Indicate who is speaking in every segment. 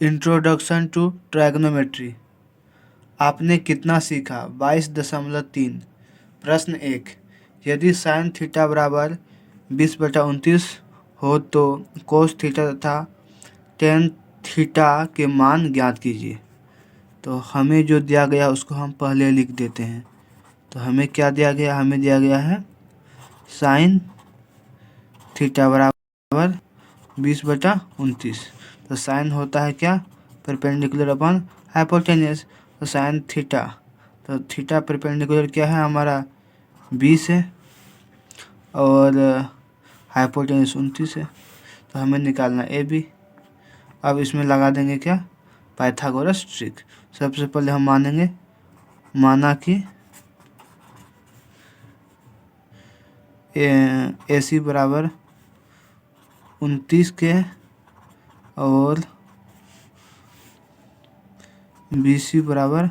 Speaker 1: Introduction to ट्रायगोनोमेट्री। आपने कितना सीखा? 22.3। प्रश्न 1, यदि साइन थीटा बराबर 20/29 हो तो कोस थीटा तथा टेन थीटा के मान ज्ञात कीजिए। तो हमें जो दिया गया उसको हम पहले लिख देते हैं। तो हमें क्या दिया गया? हमें दिया गया है साइन थीटा बराबर 20/29। तो साइन होता है क्या? Perpendicular upon hypotenuse. तो साइन थीटा, तो थीटा परपेंडिकुलर क्या है हमारा? 20 है और हाइपोटेन्यूस 29 है। तो हमें निकालना ए बी। अब इसमें लगा देंगे क्या? Pythagoras trick. सबसे पहले हम माना कि ए सी बराबर 29 के और बी सी बराबर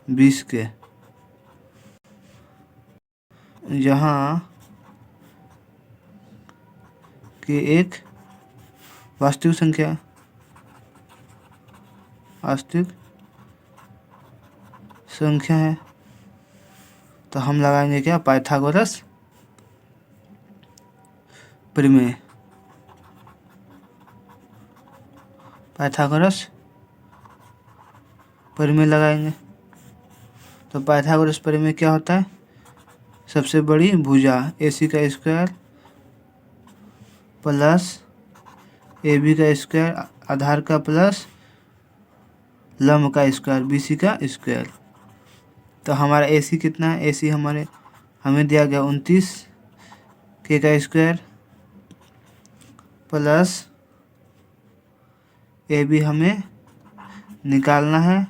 Speaker 1: 20 के, जहाँ के एक वास्तविक संख्या है। तो हम लगाएंगे क्या? पाइथागोरस प्रमेय। लगाएंगे। तो पाइथागोरस प्रमेय क्या होता है? सबसे बड़ी भुजा AC का स्क्वायर प्लस AB का स्क्वायर आधार का प्लस लंब का स्क्वायर BC का स्क्वायर। तो हमारा AC कितना है? AC हमें दिया गया 29 के का स्क्वायर प्लस AB हमें निकालना है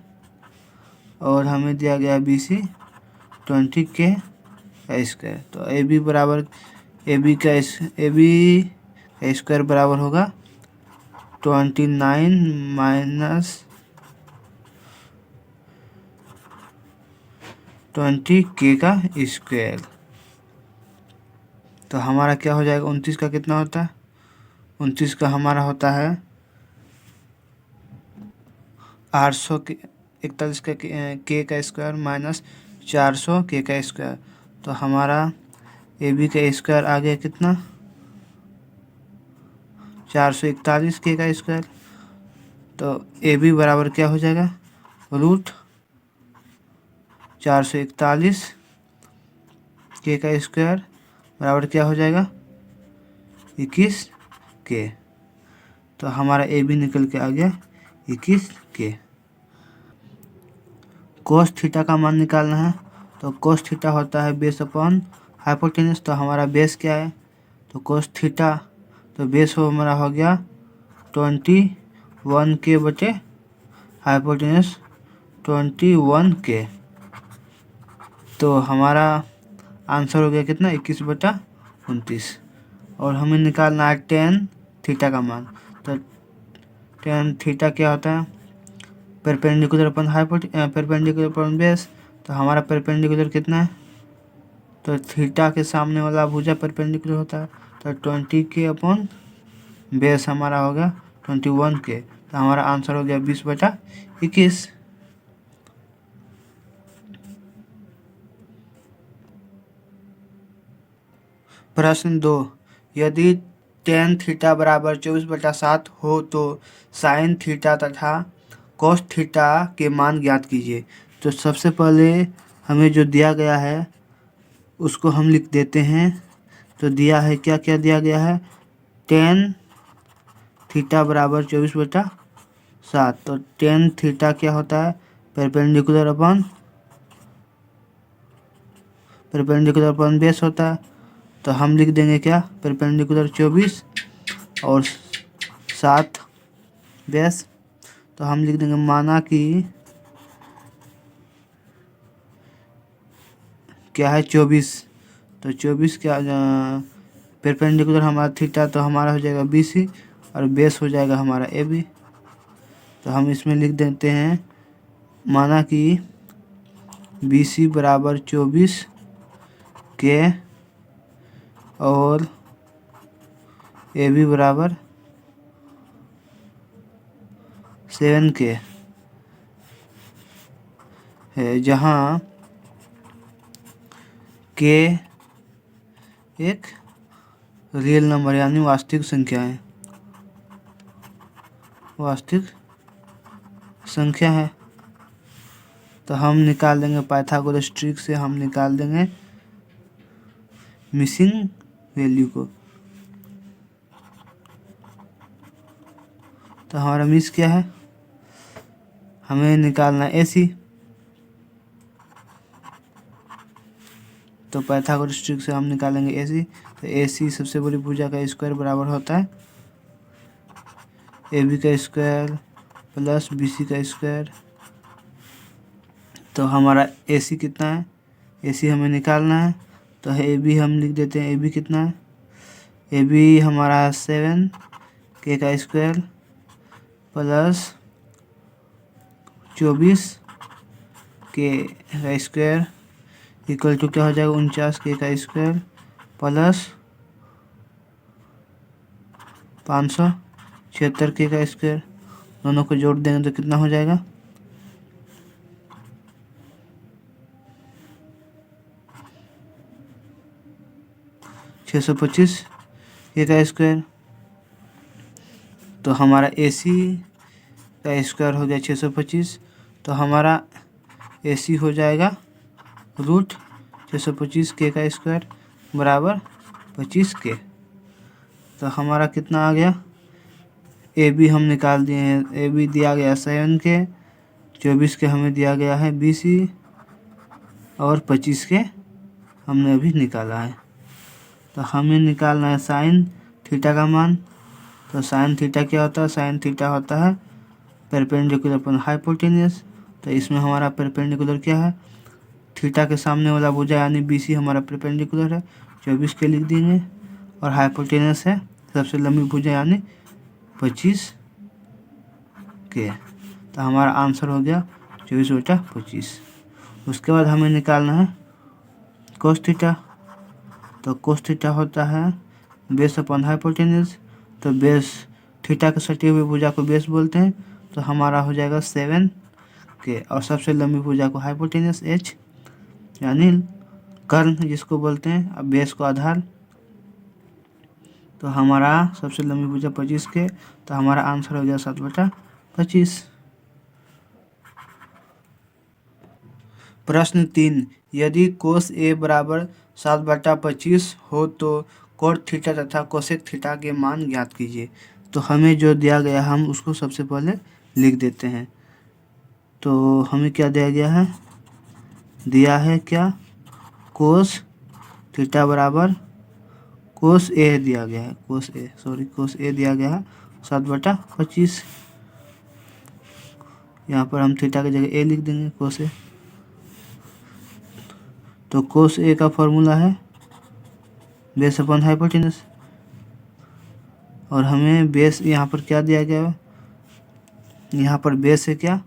Speaker 1: और हमें दिया गया BC 20 के का स्क्वायर। तो AB का स्क्वायर बराबर होगा 29 माइनस 20 के का स्क्वायर। तो हमारा क्या हो जाएगा? 29 का कितना होता है? 29 का हमारा होता है 841 के का स्क्वायर माइनस 400 के का स्क्वायर। तो हमारा AB का स्क्वायर आ गया कितना? 441 के का स्क्वायर। तो AB बराबर क्या हो जाएगा? रूट 441 के का स्क्वायर बराबर क्या हो जाएगा? 21 के। तो हमारा AB निकल के आ गया 21 के। कोस थीटा का मान निकालना है। तो कोस थीटा होता है बेस अपॉन हाइपोटेन्यूस। तो हमारा बेस क्या है? तो कोस थीटा, तो बेस हमारा हो गया 21 के बटे हाइपोटेन्यूस 21 के। तो हमारा आंसर हो गया कितना? 21/29। और हमें निकालना है टेन थीटा का मान। तो टेन थीटा क्या होता है? Perpendicular upon base. तो हमारा परपेंडिकुलर कितना है? तो थीटा के सामने वाला भुजा परपेंडिकुलर होता है। तो 20 के अपॉन बेस हमारा होगा 21 के। तो हमारा आंसर हो गया 20/21। प्रश्न 2, यदि टेन थीटा बराबर 24/7 हो तो साइन थीटा तथा कोस थीटा के मान ज्ञात कीजिए। तो सबसे पहले हमें जो दिया गया है उसको हम लिख देते हैं। तो दिया है क्या क्या दिया गया है? टेन थीटा बराबर 24/7। तो टेन थीटा क्या होता है? परपेंडिकुलर अपॉन बेस होता है। तो हम लिख देंगे क्या? परपेंडिकुलर 24 और 7 बेस। तो हम लिख देंगे माना कि क्या है? 24। तो 24 क्या परपेंडिकुलर हमारा थीटा, तो हमारा हो जाएगा BC और बेस हो जाएगा हमारा AB। तो हम इसमें लिख देते हैं माना कि BC बराबर 24 के और AB बराबर 7k है, जहाँ k एक रियल नंबर यानी वास्तविक संख्या है, वास्तविक संख्या है। तो हम निकाल देंगे पाइथागोरस ट्रिक से, हम निकाल देंगे मिसिंग वैल्यू को। तो हमारा मिस क्या है, हमें निकालना है AC। तो पाइथागोरस ट्रिक से हम निकालेंगे AC। तो AC सबसे बड़ी भुजा का स्क्वायर बराबर होता है AB का स्क्वायर प्लस BC का स्क्वायर। तो हमारा AC कितना है, AC हमें निकालना है। तो AB हम लिख देते हैं, AB कितना है, AB हमारा 7k का स्क्वायर प्लस 24k का स्क्वायर इक्वल टू क्या हो जाएगा, 49k का स्क्वायर प्लस 576k का स्क्वायर। दोनों को जोड़ देंगे तो कितना हो जाएगा, 625k का स्क्वायर। तो हमारा AC का स्क्वायर हो गया 625। तो हमारा AC हो जाएगा रूट 625k का स्क्वायर बराबर 25k। तो हमारा कितना आ गया, AB हम निकाल दिए हैं, AB दिया गया 7k, 24k हमें दिया गया है BC और 25k हमने अभी निकाला है। तो हमें निकालना है साइन थीटा का मान। तो साइन थीटा क्या होता है, साइन थीटा होता है परपेंडिकुलर अपन हाइपोटेन्यूस। तो इसमें हमारा परपेंडिकुलर क्या है, थीटा के सामने वाला भुजा यानी BC हमारा परपेंडिकुलर है, 24k लिख देंगे। और हाइपोटेन्यूस है सबसे लंबी भुजा यानी 25k। तो हमारा आंसर हो गया 24/25। उसके बाद हमें निकालना है कोस थीटा। तो कोस थीटा होता है बेस अपॉन हाइपोटेन्यूस। तो बेस थीटा के सटी हुई भुजा को बेस बोलते हैं। तो हमारा हो जाएगा 7k और सबसे लंबी भुजा को हाइपोटेन्यूस H यानी कर्ण जिसको बोलते हैं, अब बेस को आधार। तो हमारा सबसे लंबी भुजा 25k। तो हमारा आंसर हो गया 7/25। प्रश्न 3, यदि कोस A बराबर 7/25 हो तो कोट थीटा तथा कोसेक थीटा के मान ज्ञात कीजिए। तो हमें जो दिया गया हम उसको सबसे पहले लिख देते हैं। तो हमें क्या दिया गया है, दिया है क्या, कोस थीटा बराबर कोस A दिया गया है, कोस A दिया गया है 7/25। यहाँ पर हम थीटा की जगह A लिख देंगे, कोस A। तो कोस A का फॉर्मूला है बेस अपॉन हाइपोटेन्यूस। और हमें बेस यहाँ पर क्या दिया गया है, यहाँ पर बेस है क्या,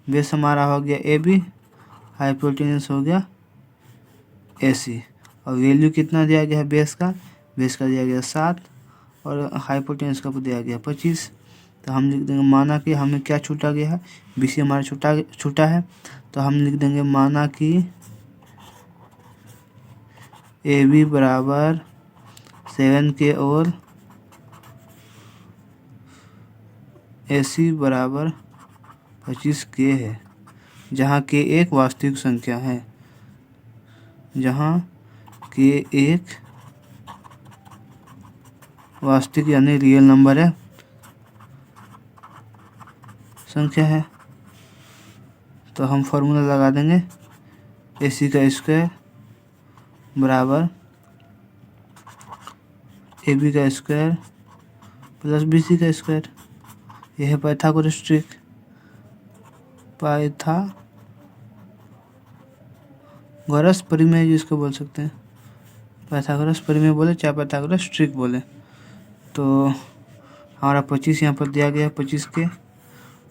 Speaker 1: बेस हमारा हो गया AB, हाइपोटेन्यूस हो गया AC। और वैल्यू कितना दिया गया है बेस का दिया गया 7 और हाइपोटेन्यूस का दिया गया 25। तो हम लिख देंगे माना कि हमें क्या छूटा गया है, BC हमारा छूटा है। तो हम लिख देंगे माना कि AB बराबर 7k और AC बराबर 25k है, जहाँ k एक वास्तविक संख्या है, जहाँ k एक वास्तविक यानी रियल नंबर है, संख्या है। तो हम फॉर्मूला लगा देंगे AC का स्क्वायर बराबर AB का स्क्वायर प्लस BC का स्क्वायर। यह है पाइथागोरस ट्रिक, पाइथागोरस परिमेय जिसको बोल सकते हैं, पाइथागोरस परिमेय बोले चाहे पाइथागोरस ट्रिक बोले। तो हमारा 25 यहाँ पर दिया गया 25k।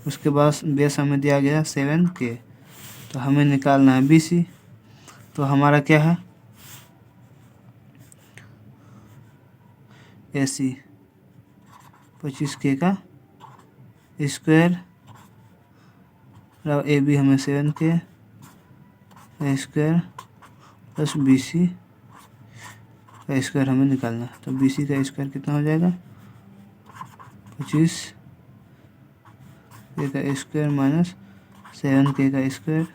Speaker 1: उसके बाद बेस हमें दिया गया 7k। तो हमें निकालना है BC। तो हमारा क्या है, AC 25k का स्क्वायर ए बी हमें 7k square plus B C का स्क्वायर हमें निकालना है। तो बी सी का स्क्वायर कितना हो जाएगा 25 के का स्क्वायर माइनस 7k का स्क्वायर।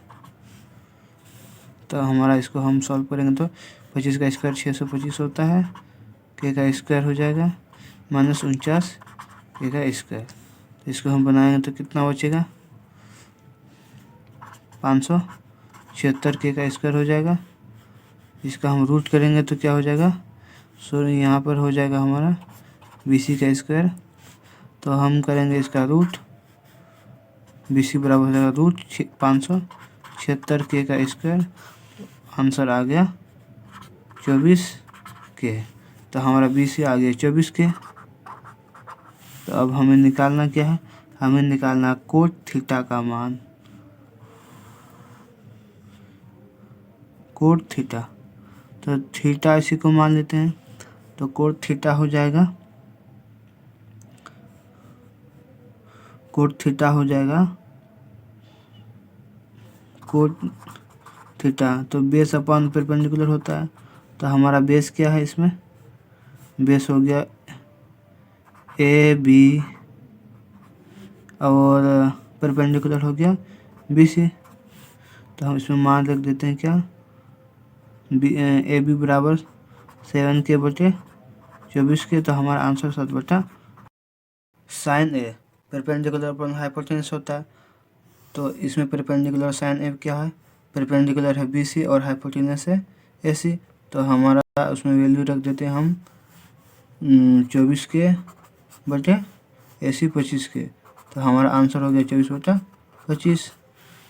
Speaker 1: तो हमारा इसको हम सॉल्व करेंगे तो 25 का स्क्वायर 625 होता है, के का स्क्वायर हो जाएगा माइनस 49 के का स्क्वायर। तो इसको हम बनाएंगे तो कितना बचेगा 576 के का स्क्वायर हो जाएगा। इसका हम रूट करेंगे तो क्या हो जाएगा, सॉरी यहाँ पर हो जाएगा हमारा बी सी का स्क्वायर। तो हम करेंगे इसका रूट, बी सी बराबर हो जाएगा रूट 576 के का स्क्वायर। आंसर आ गया 24 के। तो हमारा बी सी आ गया 24 के। तो अब हमें निकालना क्या है, हमें निकालना कोट थीटा का मान, कोट थीटा। तो थीटा इसी को मान लेते हैं, तो कोट थीटा हो जाएगा, कोट थीटा हो जाएगा कोट थीटा। तो बेस अपॉन परपेंडिकुलर होता है। तो हमारा बेस क्या है, इसमें बेस हो गया ए बी और परपेंडिकुलर हो गया बी सी। तो हम इसमें मान रख देते हैं क्या, ए बी बराबर 7k बटे 24 के। तो हमारा आंसर 7 बटा साइन ए परपेंडिकुलर अपॉन हाइपोटेन्यूस होता है। तो इसमें परपेंडिकुलर साइन ए क्या है, परपेंडिकुलर है बी सी और हाइपोटेन्यूस है ए सी। तो हमारा उसमें वैल्यू रख देते हैं हम 24 के बटे ए सी 25 के। तो हमारा आंसर हो गया 24 बटा 25।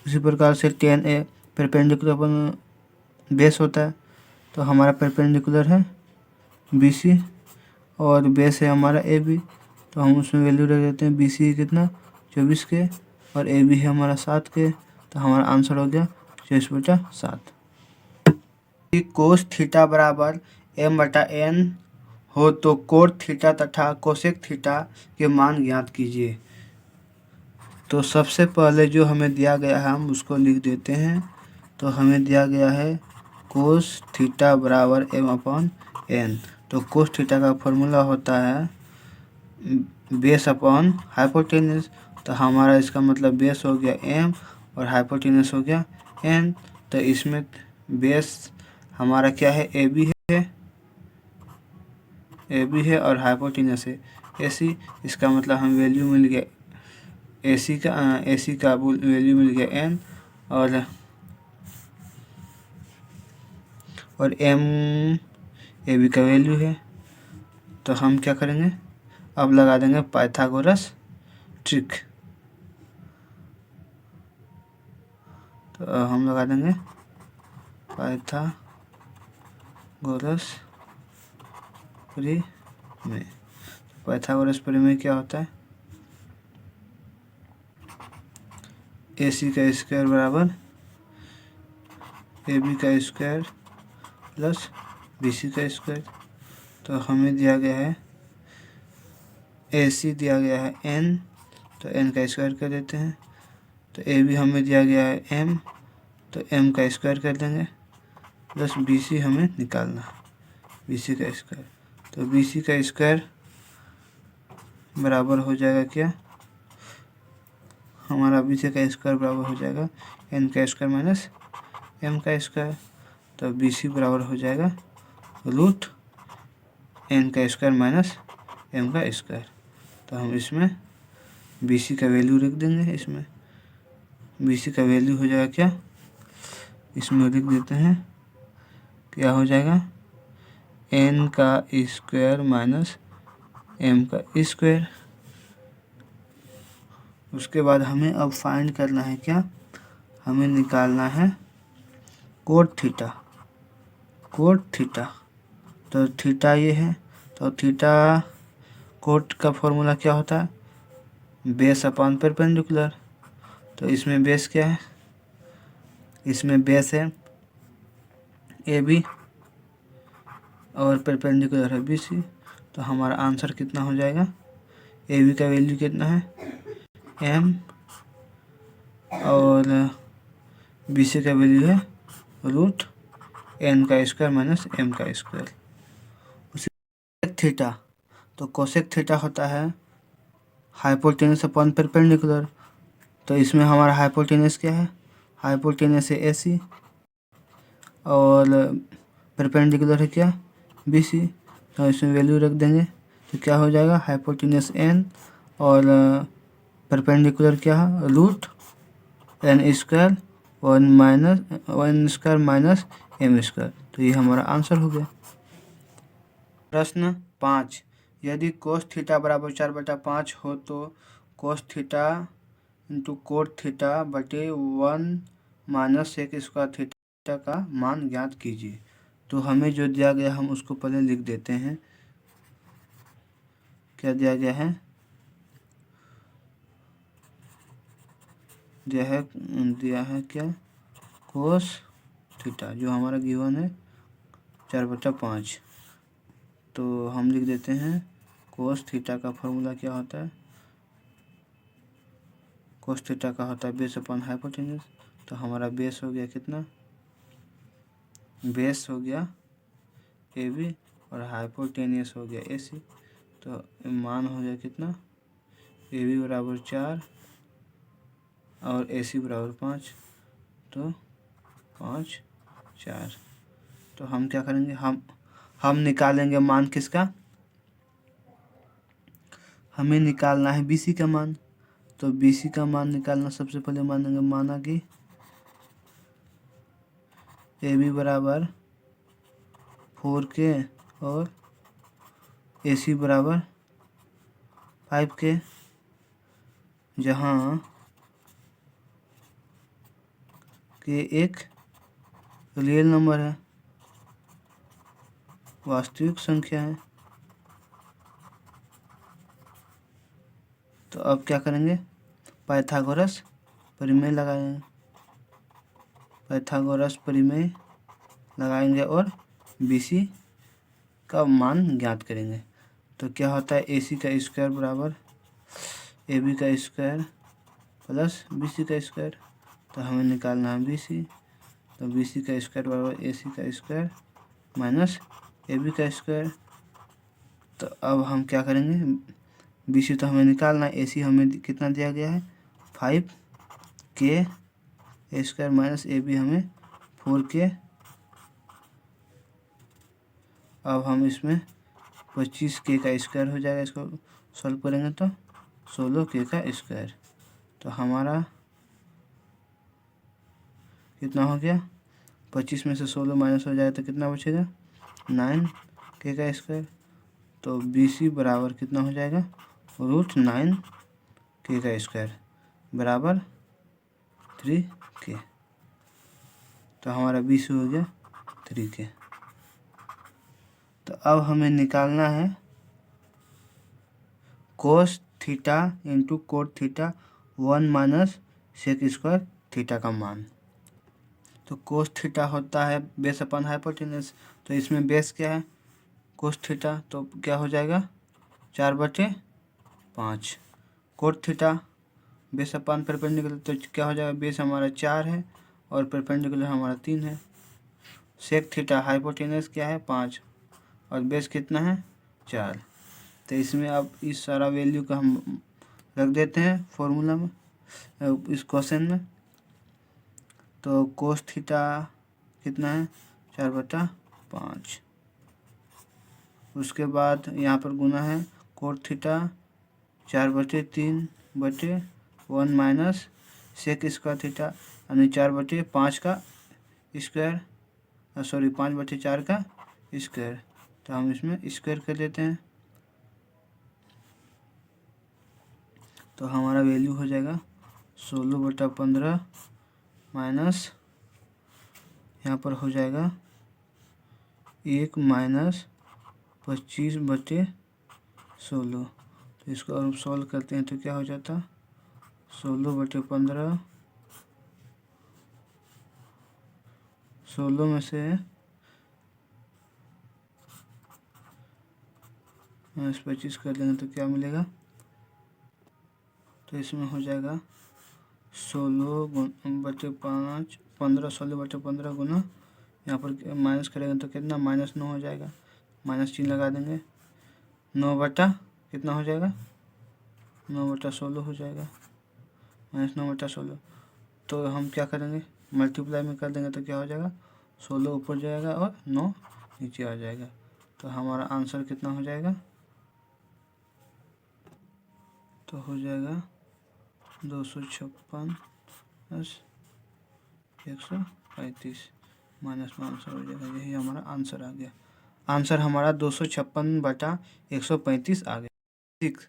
Speaker 1: उसी प्रकार से 10a परपेंडिकुलर अपन बेस होता है। तो हमारा परपेंडिकुलर है बी सी और बेस है हमारा ए बी। तो हम उसमें वैल्यू रख देते हैं, बी सी कितना 24 के और ए बी है हमारा 7 के। तो हमारा आंसर हो गया 24 बटा 7। कोस थीटा बराबर m बटा n हो तो कोट थीटा तथा कोसेक थीटा के मान ज्ञात कीजिए। तो सबसे पहले जो हमें दिया गया है हम उसको लिख देते हैं। तो हमें दिया गया है कोस थीटा बराबर m अपॉन n। तो कोस थीटा का फॉर्मूला होता है बेस अपॉन हाइपोटेन्यूस। तो हमारा इसका मतलब बेस हो गया m और हाइपोटेन्यूस हो गया n। तो इसमें बेस हमारा क्या है, ए बी है और हाइपोटेन्यूस है ए सी। इसका मतलब हम वैल्यू मिल गया ए सी का वैल्यू मिल गया n और m ए बी का वैल्यू है। तो हम क्या करेंगे, अब लगा देंगे पाइथागोरस ट्रिक। तो हम लगा देंगे पाइथागोरस प्रमेय। पाइथागोरस प्रमेय क्या होता है, ए सी का स्क्वायर बराबर ए बी का स्क्वायर प्लस बी सी का स्क्वायर। तो हमें दिया गया है ए सी दिया गया है n, तो n का स्क्वायर कर देते हैं। तो ए बी हमें दिया गया है m, तो m का स्क्वायर कर देंगे प्लस बी सी हमें निकालना है बी सी का स्क्वायर। तो बी सी का स्क्वायर बराबर हो जाएगा क्या, हमारा बी सी का स्क्वायर बराबर हो जाएगा n का स्क्वायर माइनस m का स्क्वायर। तो बी सी बराबर हो जाएगा रूट n का स्क्वायर माइनस m का स्क्वायर। तो हम इसमें बी सी का वैल्यू रख देंगे। इसमें बी सी का वैल्यू हो जाएगा क्या, इसमें लिख देते हैं क्या हो जाएगा n का स्क्वायर माइनस m का स्क्वायर। उसके बाद हमें अब फाइंड करना है क्या, हमें निकालना है कोट थीटा। कोट थीटा, तो थीटा ये है। तो थीटा कोट का फॉर्मूला क्या होता है, बेस अपॉन परपेंडिकुलर। तो इसमें बेस क्या है, इसमें बेस है ए बी और परपेंडिकुलर है बी सी। तो हमारा आंसर कितना हो जाएगा, ए बी का वैल्यू कितना है एम और बी सी का वैल्यू है रूट एन का स्क्वायर माइनस एम का स्क्वायर। उसी थीटा, तो कोसेक थीटा होता है हाइपोटेनस अपॉन परपेंडिकुलर। तो इसमें हमारा हाइपोटेनस क्या है, हाइपोटेनस है ए सी और परपेंडिकुलर है क्या, बी सी। तो इसमें वैल्यू रख देंगे तो क्या हो जाएगा, हाइपोटेनस एन और परपेंडिकुलर क्या है root N square one square minus M square. तो ये हमारा आंसर हो गया। प्रश्न 5, यदि कोस थीटा बराबर 4/5 हो तो कोस थीटा इंटू कोट थीटा बटे 1 माइनस सेक स्क्वायर थीटा का मान ज्ञात कीजिए। तो हमें जो दिया गया हम उसको पहले लिख देते हैं। क्या दिया गया है, दिया है क्या, कोस थीटा जो हमारा गिवन है 4/5। तो हम लिख देते हैं कोस थीटा का फॉर्मूला क्या होता है, कोस थीटा का होता है बेस अपॉन हाइपोटेनस। तो हमारा बेस हो गया कितना, बेस हो गया ए बी और हाइपोटेनियस हो गया ए सी। तो मान हो गया कितना, ए बी बराबर 4 और ए सी बराबर 5। तो 5 4। तो हम क्या करेंगे, हम निकालेंगे मान किसका, हमें निकालना है बी सी का मान। तो बी सी का मान निकालना सबसे पहले मानेंगे, माना कि ए बी बराबर 4K और ए सी बराबर 5K, जहाँ के एक रियल नंबर है, वास्तविक संख्या है। तो अब क्या करेंगे, पाइथागोरस प्रमेय लगाएंगे, पाइथागोरस प्रमेय लगाएंगे और BC का मान ज्ञात करेंगे। तो क्या होता है, AC का स्क्वायर बराबर AB का स्क्वायर प्लस BC का स्क्वायर। तो हमें निकालना है BC। तो BC का स्क्वायर बराबर AC का स्क्वायर माइनस AB का स्क्वायर। तो अब हम क्या करेंगे, BC तो हमें निकालना है, AC हमें कितना दिया गया है 5K स्क्वायर माइनस AB हमें 4K। अब हम इसमें 25K का स्क्वायर हो जाएगा, इसको सॉल्व करेंगे तो 16K का स्क्वायर। तो हमारा कितना हो गया, 25 में से 16 माइनस हो जाए तो कितना बचेगा 9K का स्क्वायर। तो BC बराबर कितना हो जाएगा, रूट 9K का स्क्वायर बराबर 3K। तो हमारा BC हो गया 3K। तो अब हमें निकालना है cos theta into cot theta 1 minus sec square theta का मान। तो कोस थीटा होता है बेस अपन हाइपोटेनस। तो इसमें बेस क्या है कोस थीटा, तो क्या हो जाएगा 4/5। कोट थीटा बेस अपन परपेंडिकुलर, तो क्या हो जाएगा, बेस हमारा 4 है और परपेंडिकुलर हमारा 3 है। सेक थीटा हाइपोटेनस क्या है 5 और बेस कितना है 4। तो इसमें अब इस सारा वैल्यू का हम रख देते हैं फॉर्मूला में, इस क्वेश्चन में। तो कोस थीटा कितना है 4/5। उसके बाद यहाँ पर गुना है cot theta 4/3/1 minus sec square theta यानी 4/5 का स्क्वायर, 5/4 का स्क्वायर। तो हम इसमें स्क्वायर कर देते हैं। तो हमारा वैल्यू हो जाएगा 16/15 माइनस यहाँ पर हो जाएगा 1 माइनस 25/16। तो इसको और सॉल्व करते हैं तो क्या हो जाता 16/15, 16 में से -25 कर देंगे तो क्या मिलेगा तो इसमें हो जाएगा 16/5, 15, 16/15 गुना, यहाँ पर माइनस करेंगे तो कितना -9 हो जाएगा, -3 लगा देंगे, 9 बटा कितना हो जाएगा, 9/16 हो जाएगा, -9/16। तो हम क्या करेंगे, मल्टीप्लाई में कर देंगे तो क्या हो जाएगा, 16 ऊपर जाएगा और 9 नीचे आ जाएगा। तो हमारा आंसर कितना हो जाएगा, तो हो जाएगा 256 + 135 -500 हो जाएगा। यही हमारा आंसर आ गया। आंसर हमारा 256/135 आ गया। 6